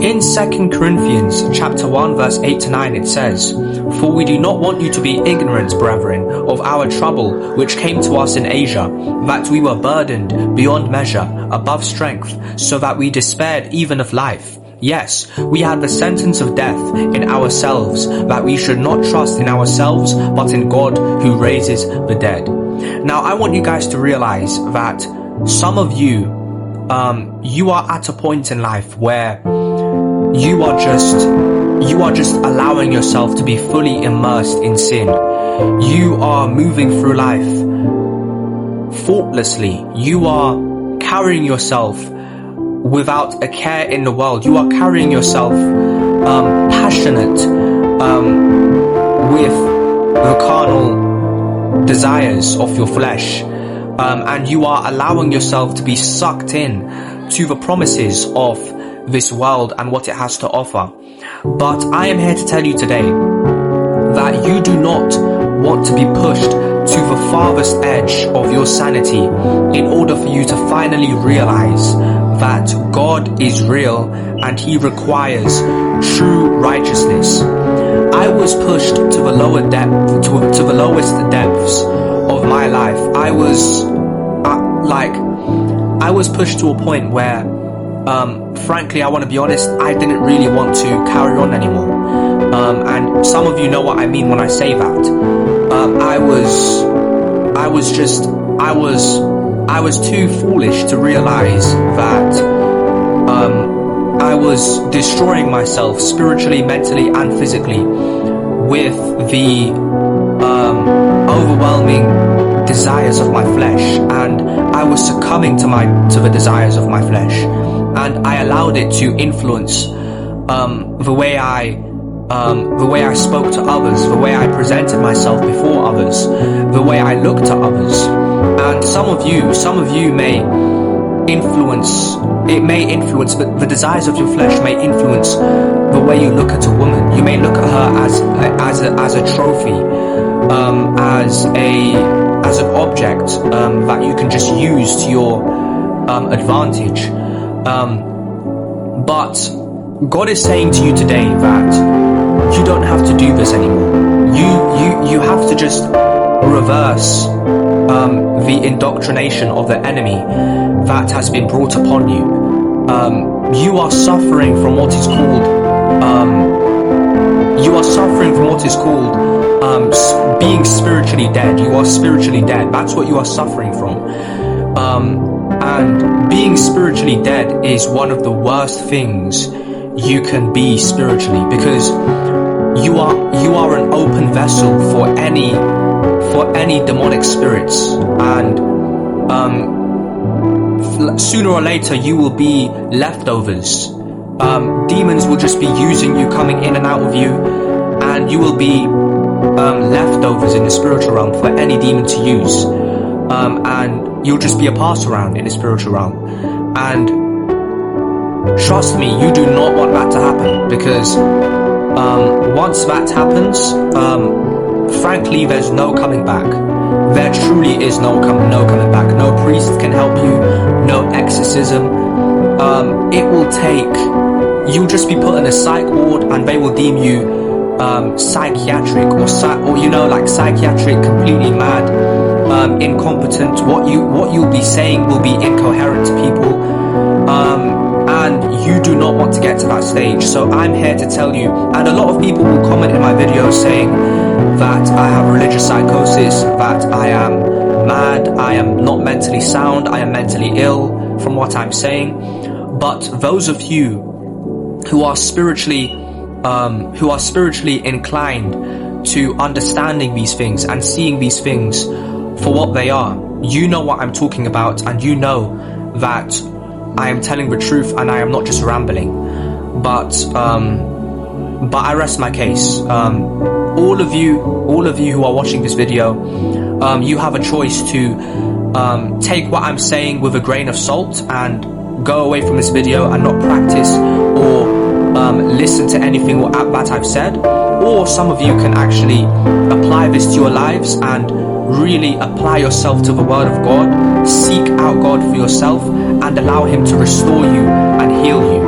In 2 Corinthians chapter 1 verse 8 to 9 it says, "For we do not want you to be ignorant, brethren, of our trouble which came to us in Asia, that we were burdened beyond measure, above strength, so that we despaired even of life. Yes, we had the sentence of death in ourselves, that we should not trust in ourselves, but in God who raises the dead." Now I want you guys to realize that some of you, you are at a point in life where you are just allowing yourself to be fully immersed in sin. You are moving through life faultlessly. You are carrying yourself without a care in the world. You are carrying yourself passionate with the carnal desires of your flesh, and you are allowing yourself to be sucked in to the promises of this world and what it has to offer. But I am here to tell you today that you do not want to be pushed to the farthest edge of your sanity in order for you to finally realize that God is real and He requires true righteousness. I was pushed to the lower depth, to the lowest depths of my life. I was pushed to a point where frankly, I want to be honest, I didn't really want to carry on anymore. And some of you know what I mean when I say that. I was too foolish to realize that I was destroying myself spiritually, mentally, and physically with the overwhelming desires of my flesh, and I was succumbing to the desires of my flesh. And I allowed it to influence the way I spoke to others, the way I presented myself before others, the way I looked at others. And some of you may influence. It may influence, but the desires of your flesh may influence the way you look at a woman. You may look at her as a trophy, as an object that you can just use to your advantage. But God is saying to you today that you don't have to do this anymore. You have to just reverse the indoctrination of the enemy that has been brought upon you. You are suffering from what is called being spiritually dead. You are spiritually dead. That's what you are suffering from. And being spiritually dead is one of the worst things you can be spiritually, because you are an open vessel for any demonic spirits, and sooner or later you will be leftovers. Demons will just be using you, coming in and out of you, and you will be leftovers in the spiritual realm for any demon to use. And you'll just be a pass around in the spiritual realm. And trust me, you do not want that to happen, because once that happens, frankly, there's no coming back. There truly is no coming back. No priest can help you, no exorcism. It will take, you'll just be put in a psych ward, and they will deem you psychiatric or psychiatric, completely mad, incompetent. What you'll be saying will be incoherent to people, and you do not want to get to that stage. So I'm here to tell you, and a lot of people will comment in my videos saying that I have religious psychosis, that I am mad, I am not mentally sound, I am mentally ill from what I'm saying. But those of you who are spiritually inclined to understanding these things and seeing these things for what they are, you know what I'm talking about, and you know that I am telling the truth and I am not just rambling. But I rest my case. All of you who are watching this video, you have a choice to take what I'm saying with a grain of salt and go away from this video and not practice or listen to anything that I've said, or some of you can actually apply this to your lives and really apply yourself to the Word of God, seek out God for yourself, and allow Him to restore you and heal you.